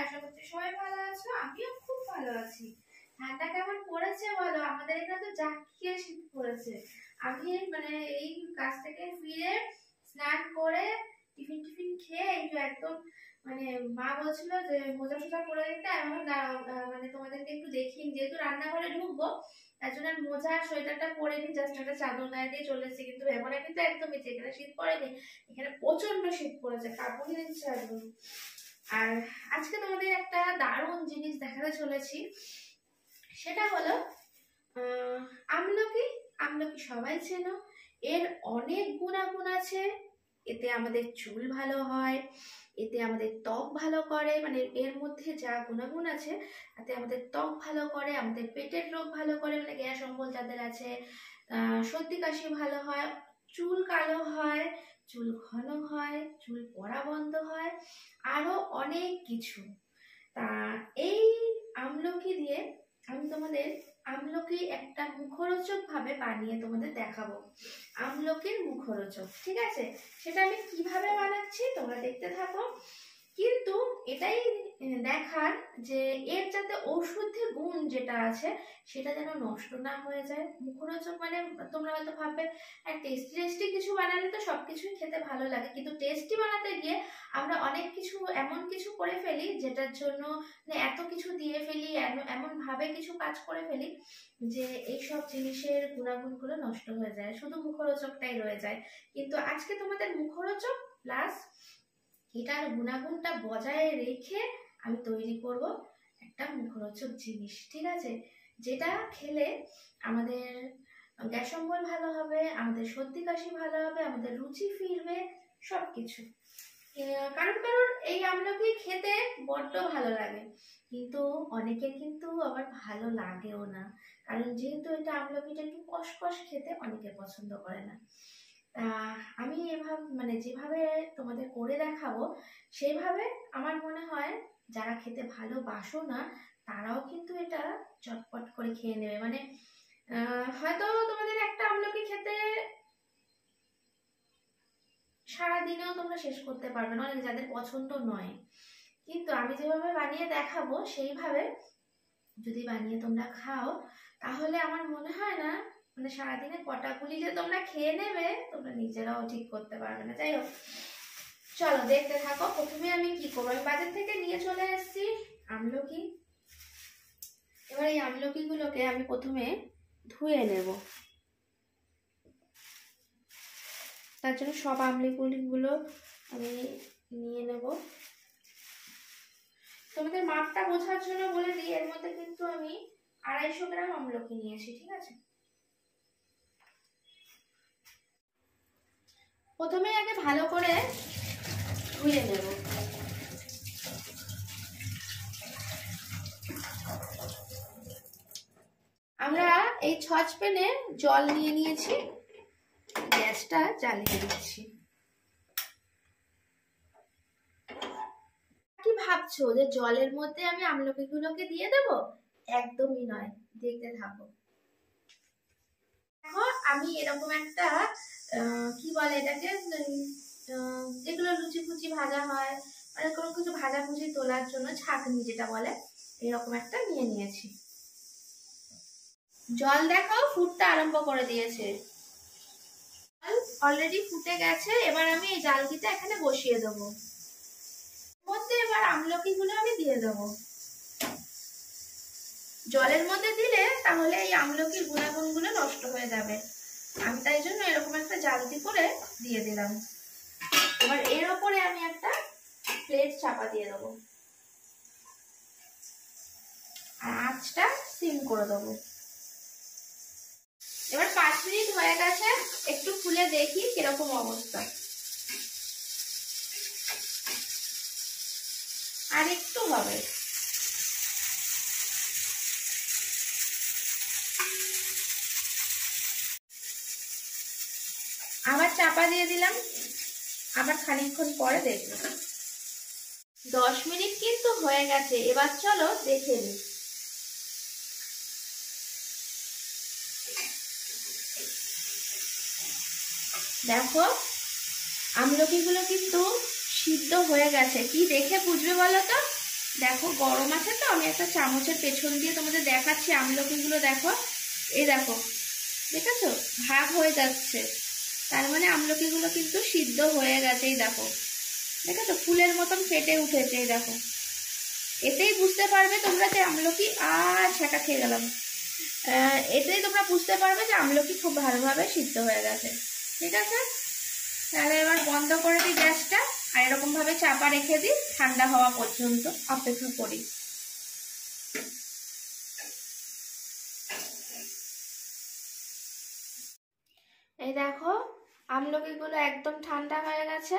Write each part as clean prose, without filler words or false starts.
আশা করছি সবাই ভালো আছো, আমিও খুব ভালো আছি। ঠান্ডা কেমন পড়েছে বলো? আমাদের এখানে তো জাঁকিয়ে শীত পড়েছে। আমি এই কাজ থেকে ফিরে স্নান করে টিফিন টিফিন খেয়ে এই যে একদম মা বলছিল যে মোজা ফোজা পরে দিতে, আমি তোমাদেরকে একটু দেখিয়ে, যেহেতু রান্নাঘরে ঢুকবো তার জন্য মোজা আর সোয়েটারটা পরে নি, জাস্ট একটা চাদর গায়ে দিয়ে চলে এসেছি। কিন্তু এমন কিন্তু একদমই এখানে শীত পড়েনি, এখানে প্রচন্ড শীত পড়েছে, কাপড়ই নিচ্ছে একদম। আর আজকে তোমাদের একটা দারুণ জিনিস দেখাতে চলেছি, সেটা হলো আমলকি। আমলকি সবাই চেনো, এর অনেক গুণাগুণ আছে। এতে আমাদের চুল ভালো হয়, এতে আমাদের ত্বক ভালো করে, এর মধ্যে যা গুণাগুণ আছে তাতে আমাদের ত্বক ভালো করে, আমাদের পেটের রোগ ভালো করে, গ্যাস অম্বল যাদের আছে, সর্দি কাশি ভালো হয়, চুল কালো হয়, চুল ঘন হয়, চুল পড়া বন্ধ হয়, আরো অনেক কিছু। তা এই আমলকি দিয়ে আমি তোমাদের আমলকি একটা মুখরোচক ভাবে বানিয়ে তোমাদের দেখাবো। আমলকির মুখরোচক, ঠিক আছে? সেটা আমি কিভাবে বানাচ্ছি তোমরা দেখতে থাকো। কিন্তু এটাই দেখার যে এর যাতে ঔষধি গুণ যেটা আছে সেটা যেন নষ্ট না হয়ে যায়। মুখরোচক তোমরা হয়তো ভাববে টেস্টি টেস্টি কিছু বানালে তো সবকিছুই খেতে ভালো লাগে, কিন্তু টেস্টি বানাতে গিয়ে আমরা অনেক কিছু এমন কিছু করে ফেলি যেটার জন্য এত কিছু দিয়ে ফেলি, এমন ভাবে কিছু কাজ করে ফেলি যে এইসব জিনিসের গুণাগুণগুলো নষ্ট হয়ে যায়, শুধু মুখরোচকটাই রয়ে যায়। কিন্তু আজকে তোমাদের মুখরোচক প্লাস এটার গুণাগুণটা বজায় রেখে আমি তৈরি করব একটা মুখরোচক জিনিস, ঠিক আছে? যেটা খেলে আমাদের গ্যাস অম্বল ভালো হবে, আমাদের সর্দি কাশি ভালো হবে, আমাদের রুচি ফিরবে, সবকিছু। কারণ এই আমলকি খেতে বড্ড ভালো লাগে, কিন্তু অনেকের কিন্তু আবার ভালো লাগেও না, কারণ যেহেতু এটা আমলকিটা একটু কষকষ খেতে অনেকে পছন্দ করে না। আমি এভাবে যেভাবে তোমাদের করে দেখাবো সেইভাবে আমার মনে হয় যারা খেতে ভালোবাসো না তারাও কিন্তু এটা চটপট করে খেয়ে নেবে। হয়তো তোমাদের একটা আমলকি খেতে সারাদিনেও তোমরা শেষ করতে পারবে না, অনেক যাদের পছন্দ নয়। কিন্তু আমি যেভাবে বানিয়ে দেখাবো সেইভাবে যদি বানিয়ে তোমরা খাও তাহলে আমার মনে হয় না সারাদিনে কটাগুলি যে তোমরা খেয়ে নেবে তোমরা নিজেরাও ঠিক করতে পারবে না। যাই হোক, চলো দেখতে থাকো। প্রথমে আমি কি করবো, আমি বাজার থেকে নিয়ে চলে এসেছি আমলকি। এবার এই আমলকি গুলোকে আমি প্রথমে ধুয়ে নেব। তার জন্য সব আমলকিগুলো আমি নিয়ে নেব। তোমাদের মাপটা বোঝার জন্য বলে দিই, এর মধ্যে কিন্তু আমি 250 গ্রাম আমলকি নিয়েছি, ঠিক আছে? প্রথমে আগে ভালো করে ধুয়ে নেব। আমরা এই সসপ্যানে জল নিয়ে নিয়েছি, গ্যাসটা জ্বালিয়ে দিচ্ছি। কি ভাবছো যে জলের মধ্যে আমি আমলকিগুলোকে দিয়ে দেব? একদমই নয়, দেখতে থাকো। দেখো আমি এরকম একটা কি বলে এটাকে, যেগুলো লুচি ফুচি ভাজা হয়, কোনো কিছু ভাজা ভুজি তোলার জন্য ছাঁকনি যেটা বলে, এরকম একটা নিয়ে নিয়েছি। জল দেখো ফুটতে আরম্ভ করে দিয়েছে, অলরেডি ফুটে গেছে। এবার আমি এই জালকিটা এখানে বসিয়ে দেবো, মধ্যে এবার আমলকিগুলো আমি দিয়ে দেবো। জলের মধ্যে দিলে তাহলে এই আমলকির গুণাগুণগুলো নষ্ট হয়ে যাবে, আমি তাই জন্য এরকম একটা জালতি করে দিয়ে দিলাম। এবার এর ওপরে আমি একটা প্লেট চাপা দিয়ে দেবো আর আঁচটা সিম করে দেবো। এবার 5 মিনিট হয়ে গেছে, একটু খুলে দেখি কিরকম অবস্থা। আর একটু হবে। আবার চাপা দিয়ে দিলাম, আবার খানিকক্ষণ পরে দেখব। 10 মিনিট কিন্তু হয়ে গেছে, এবার চলো দেখে নিই। দেখো আমলকিগুলো কিন্তু সিদ্ধ হয়ে গেছে। কি দেখে বুঝবে বলো তো? দেখো গরম আছে তো, আমি একটা চামচের পেছন দিয়ে তোমাদের দেখাচ্ছি আমলকিগুলো। দেখো, এই দেখো, দেখেছো ভাগ হয়ে যাচ্ছে, তার মানে আমলকিগুলো কিন্তু সিদ্ধ হয়ে গেছে। এই দেখো, দেখেছো ফুলের মতন ফেটে উঠেছে। এই দেখো, এতেই বুঝতে পারবে তোমরা যে আমলকি, ছাকা খেয়ে গেলাম, এতেই তোমরা বুঝতে পারবে যে আমলকি খুব ভালোভাবে সিদ্ধ হয়ে গেছে। ঠিক আছে, তাহলে এবার বন্ধ করে দিই গ্যাসটা, আর এরকম ভাবে চাপা রেখে দিই, ঠান্ডা হওয়া পর্যন্ত অপেক্ষা করি। এই দেখো আমলকিগুলো একদম ঠান্ডা হয়ে গেছে।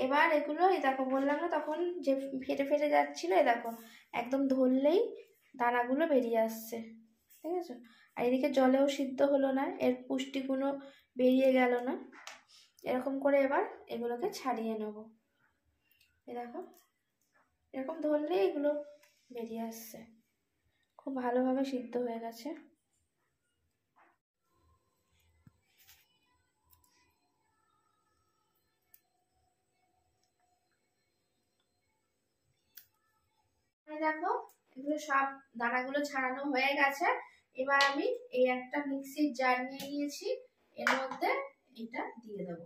এবার এগুলো, এই দেখো বললাম না তখন যে ফেটে ফেটে যাচ্ছিল, এই দেখো একদম ধরলেই দানাগুলো বেরিয়ে আসছে। ঠিক আছে, আর এদিকে জলেও সিদ্ধ হলো না, এর পুষ্টিগুলো বেরিয়ে গেল না। এরকম করে এবার এগুলোকে ছাড়িয়ে নেব। এই দেখো এরকম ধরলেই এগুলো বেরিয়ে আসছে, খুব ভালোভাবে সিদ্ধ হয়ে গেছে। দেখো এগুলো সব দানাগুলো ছাড়ানো হয়ে গেছে। এবার আমি এই একটা মিক্সির জার নিয়ে নিয়েছি, এর মধ্যে এটা দিয়ে দেবো।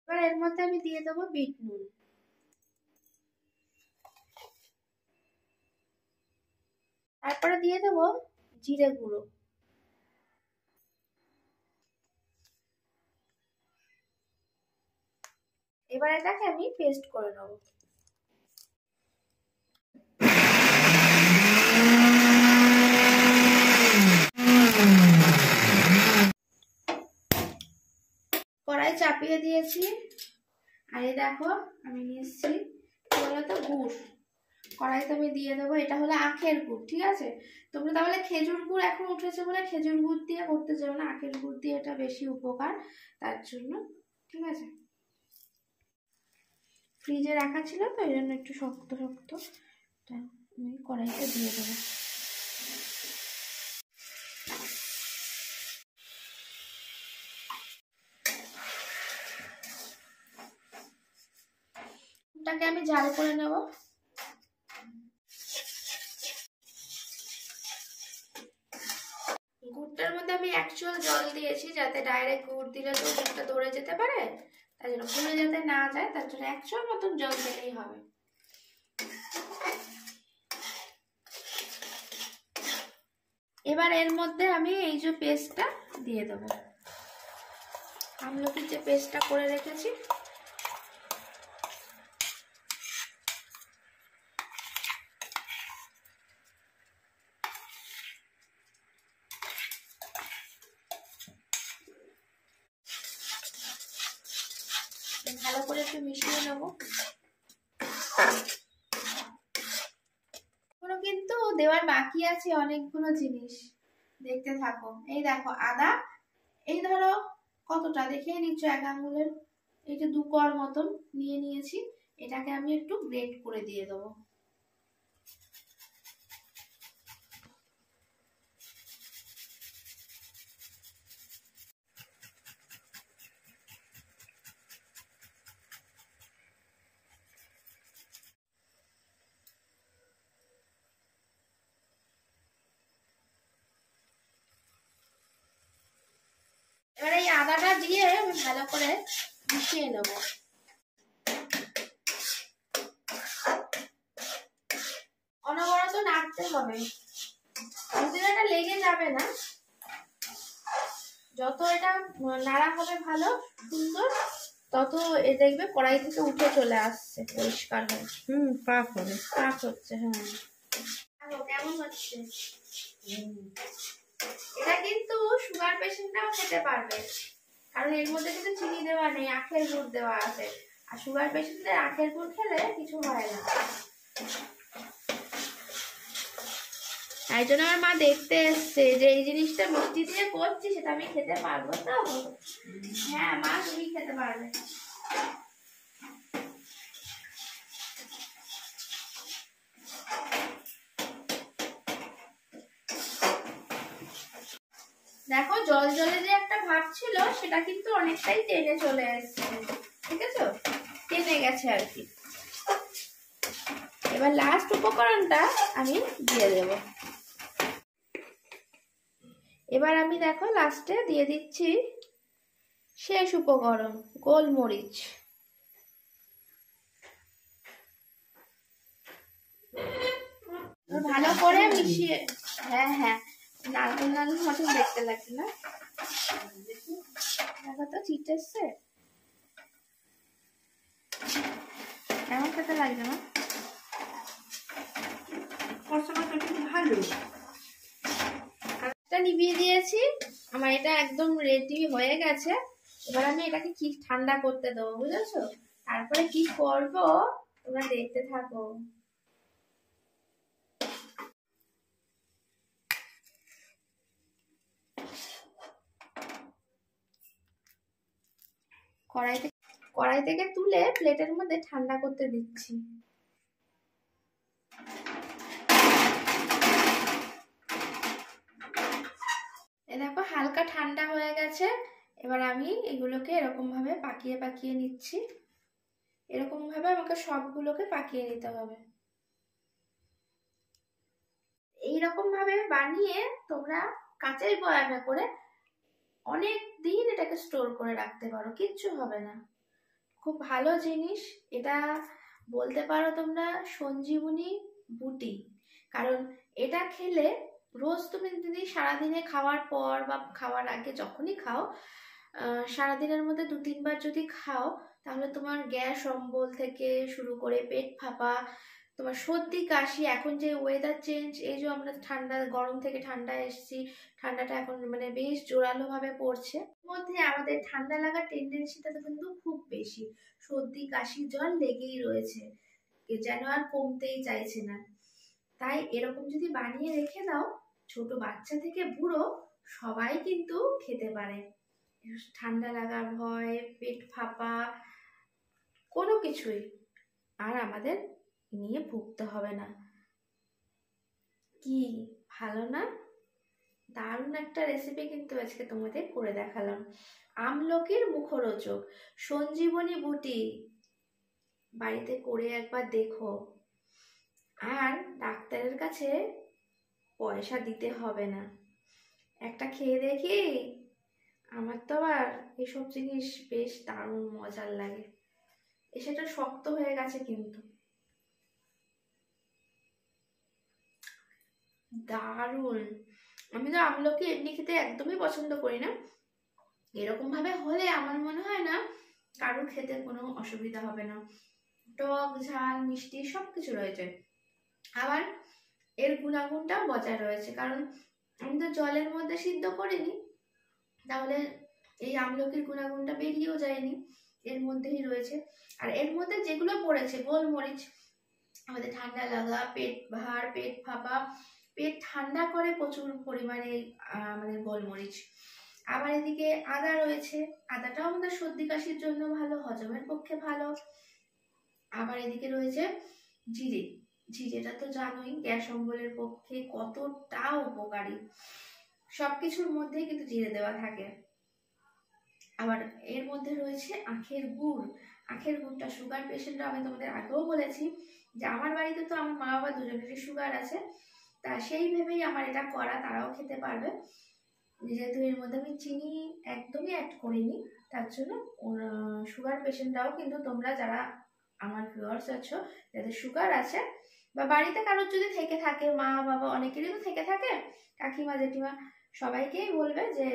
এবার এর মধ্যে আমি দিয়ে দেবো বিট নুন, তারপরে দিয়ে দেবো জিরে গুঁড়ো, এবার এটাকে আমি পেস্ট করে নেবো। কড়াই চাপিয়ে দিয়েছি, আর এই দেখো আমি নিয়ে এসেছি কি বলতো গুড়, কড়াইতে আমি দিয়ে দেবো। এটা হলো আখের গুড়, ঠিক আছে। তোমরা তাহলে খেজুর গুড় এখন উঠেছে বলে খেজুর গুড় দিয়ে করতে চাও না, আখের গুড় দিয়ে এটা বেশি উপকার, তার জন্য। ঠিক আছে, ফ্রিজে রাখা ছিল তো এই জন্য একটু শক্ত শক্ত, আমি কড়াইতে দিয়ে দেবো। গুড়টাকে আমি জাল করে নেব। গুড়টার মধ্যে আমি অ্যাকচুয়াল জল দিয়েছি, যাতে ডাইরেক্ট গুড় দিলে তো গুড়টা ধরে যেতে পারে, তাই জন্য ভুলে যাতে না যায়, তার জন্য অ্যাকচুয়াল মতন জল দিলেই হবে। এবার এর মধ্যে আমি এই যে পেস্টটা দিয়ে দেবো, আমলকির যে পেস্টটা করে রেখেছি। ভালো করে একটু মিশিয়ে নেবো। এখনো কিন্তু দেওয়ার বাকি আছে অনেকগুলো জিনিস, দেখতে থাকো। এই দেখো আদা, এই ধরো কতটা দেখে নিচ্ছ, 1 আঙ্গুলের, এই যে 2 কোয়া মতন নিয়ে নিয়েছি, এটাকে আমি একটু গ্রেট করে দিয়ে দেবো। এবার এই আদাটা দিয়ে আমি ভালো করে মিশিয়ে নেব। অনবরত নাড়তে হবে, যদিও এটা লেগে যাবে না, যত এটা নাড়া হবে ভালো সুন্দর, তত এ দেখবে কড়াই থেকে উঠে চলে আসছে পরিষ্কার হয়ে। পাক হবে, পাক হচ্ছে। হ্যাঁ, কেমন হচ্ছে? এটা কিন্তু সুগার পেশেন্টরাও খেতে পারবে, কারণ এর মধ্যে কিন্তু চিনি দেওয়া নেই, আখের গুড় দেওয়া আছে, আর সুগার পেশেন্টদের আখের গুড় খেলে কিছু হয় না। তাই জন্য আমার মা দেখতে এসছে যে এই জিনিসটা মিষ্টি দিয়ে করছি, সেটা আমি খেতে পারবো তো? হ্যাঁ মা, তুমি খেতে পারবে। দেখো জল জলে যে একটা ভাব ছিল সেটা কিন্তু অনেকটাই টেনে চলে এসছে, ঠিক আছে, টেনে গেছে আর কি। এবার লাস্ট উপকরণটা আমি দিয়ে দেব। এবার আমি দেখো লাস্টে দিয়ে দিচ্ছি শেষ উপকরণ, গোলমরিচ। ভালো করে মিশিয়ে, হ্যাঁ হ্যাঁ নারকেল নারকেল মতন দেখতে লাগছে না, দেখো তো ঠিক এসছে, কেমন খেতে লাগছে না? ভালো। নিভিয়ে দিয়েছি, আমার এটা একদম রেডি হয়ে গেছে। এবার আমি এটাকে কি ঠান্ডা করতে দেবো, বুঝেছো? তারপরে কি করব তোমরা দেখতে থাকো। কড়াই থেকে তুলে প্লেটের মধ্যে ঠান্ডা করতে দিচ্ছি। দেখো হালকা ঠান্ডা হয়ে গেছে। এবার আমি এগুলোকে এরকম ভাবে পাকিয়ে পাকিয়ে নিচ্ছি। এরকম ভাবে আমাকে সবগুলোকে পাকিয়ে নিতে হবে। এইরকম ভাবে বানিয়ে তোমরা কাঁচের বয়ামে করে অনেক দিন এটাকে স্টোর করে রাখতে পারো, কিচ্ছু হবে না। খুব ভালো জিনিস এটা, বলতে পারো তোমরা সঞ্জীবনী বুটি। কারণ এটা খেলে রোজ তুমি যদি সারাদিনে খাওয়ার পর বা খাওয়ার আগে যখনই খাও, সারাদিনের মধ্যে 2-3 বার যদি খাও, তাহলে তোমার গ্যাস অম্বল থেকে শুরু করে পেট ফাঁপা, তোমার সর্দি কাশি, এখন যে ওয়েদার চেঞ্জ, এই যে আমরা ঠান্ডা গরম থেকে ঠান্ডা এসেছি, ঠান্ডাটা এখন মানে বেশ জোরালো ভাবে পড়ছে, মধ্যে আমাদের ঠান্ডা লাগার টেন্ডেন্সিটা তো কিন্তু খুব বেশি, সর্দি কাশি জ্বর লেগেই রয়েছে, যেন আর কমতেই চাইছে না। তাই এরকম যদি বানিয়ে রেখে দাও, ছোট বাচ্চা থেকে বুড়ো সবাই কিন্তু খেতে পারে। ঠান্ডা লাগার ভয়, পেট ফাঁপা, কোনো কিছুই আর আমাদের নিয়ে ভুগতে হবে না। কি ভালো না? দারুণ একটা রেসিপি কিন্তু আজকে তোমাদের করে দেখালাম। আমলকির মুখরোচক সঞ্জীবনী বুটি বাড়িতে করে একবার দেখো, আর ডাক্তারের কাছে পয়সা দিতে হবে না। একটা খেয়ে দেখি, আমার তো আবার এসব জিনিস বেশ দারুণ মজার লাগে। সেটা শক্ত হয়ে গেছে কিন্তু দারুণ। আমি তো আমলকি এমনি খেতে একদমই পছন্দ করি না, এরকম ভাবে হলে আমার মনে হয় না কারোর খেতে কোনো অসুবিধা হবে না। টক ঝাল মিষ্টি সবকিছু রয়েছে, আবার এর গুণাগুণটাও বজায় রয়েছে, কারণ আমি তো জলের মধ্যে সিদ্ধ করিনি, তাহলে এই আমলকির গুণাগুণটা বেরিয়েও যায়নি, এর মধ্যেই রয়েছে। আর এর মধ্যে যেগুলো পড়েছে, গোলমরিচ আমাদের ঠান্ডা লাগা, পেট ভার, পেট ফাঁপা, পেট ঠান্ডা করে প্রচুর পরিমাণে আমাদের গোলমরিচ। আবার এদিকে আদা রয়েছে, আদাটাও আমাদের সর্দি কাশির জন্য ভালো, হজমের পক্ষে ভালো। আবার এদিকে রয়েছে জিরে, জিরেটা তো জানোই গ্যাস অম্বলের পক্ষে কতটা উপকারী, সবকিছুর মধ্যেই কিন্তু জিরে দেওয়া থাকে। আবার এর মধ্যে রয়েছে আখের গুড়, আখের গুড়টা সুগার পেশেন্টরা, আমি তোমাদের আগেও বলেছি যে আমার বাড়িতে তো আমার মা বাবা দুজনেরই সুগার আছে, তা সেই ভেবেই আমার এটা করা, তারাও খেতে পারবে। যেহেতু এর মধ্যে আমি চিনি একদমই অ্যাড করিনি, তার জন্য সুগার পেশেন্টরাও কিন্তু তোমরা যারা আমার ভিউয়ার্স আছো, যাদের সুগার আছে বা বাড়িতে কারোর যদি থেকে থাকে, মা বাবা অনেকেরই তো থেকে থাকে, কাকিমা জেঠিমা, সবাইকেই বলবে যে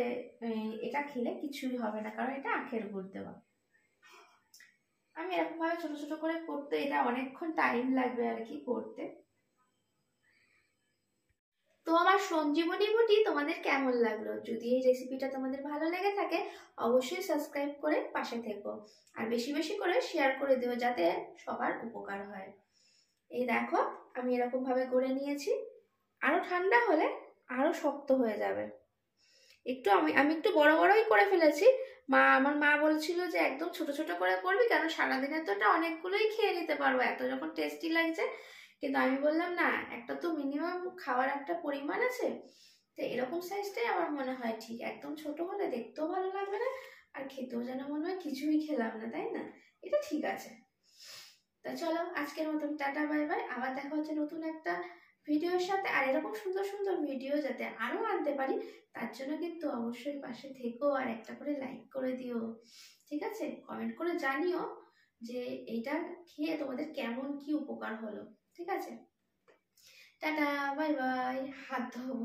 এটা খেলে কিছুই হবে না, কারণ এটা আখের গুড় দেওয়া। আমি এরকম ভাবে ছোট ছোট করে করতে, এটা অনেকক্ষণ টাইম লাগবে আর কি করতে। তো আমার সঞ্জীবনী বুটি তোমাদের কেমন লাগলো? যদি এই রেসিপিটা তোমাদের ভালো লেগে থাকে, অবশ্যই সাবস্ক্রাইব করে পাশে থেকো, আর বেশি বেশি করে শেয়ার করে দিও যাতে সবার উপকার হয়। এই দেখো আমি এরকম ভাবে করে নিয়েছি, আরো ঠান্ডা হলে আরো শক্ত হয়ে যাবে। একটু আমি একটু বড় বড়ই করে ফেলেছি। আমার মা বলছিল যে একদম ছোট ছোট করে করবি, কারণ সারাদিনে তো এটা অনেকগুলোই খেয়ে নিতে পারবো, এত যখন টেস্টি লাগছে। কিন্তু আমি বললাম না, একটা তো মিনিমাম খাওয়ার একটা পরিমাণ আছে, তো এরকম সাইজটাই আমার মনে হয় ঠিক। একদম ছোট হলে দেখতেও ভালো লাগবে না, আর খেতেও যেন মনে হয় কিছুই খেলাম না, তাই না? এটা ঠিক আছে। তা চলো আজকের মতন টাটা বাই বাই, আবার দেখা হচ্ছে নতুন একটা ভিডিওর সাথে। আর এরকম সুন্দর সুন্দর ভিডিও যাতে আরো আনতে পারি তার জন্য কিন্তু অবশ্যই পাশে থেকো, আর একটা করে লাইক করে দিও, ঠিক আছে? কমেন্ট করে জানিও যে এইটা খেয়ে তোমাদের কেমন কি উপকার হলো, ঠিক আছে? টাটা বাই বাই, হাত ধোবো।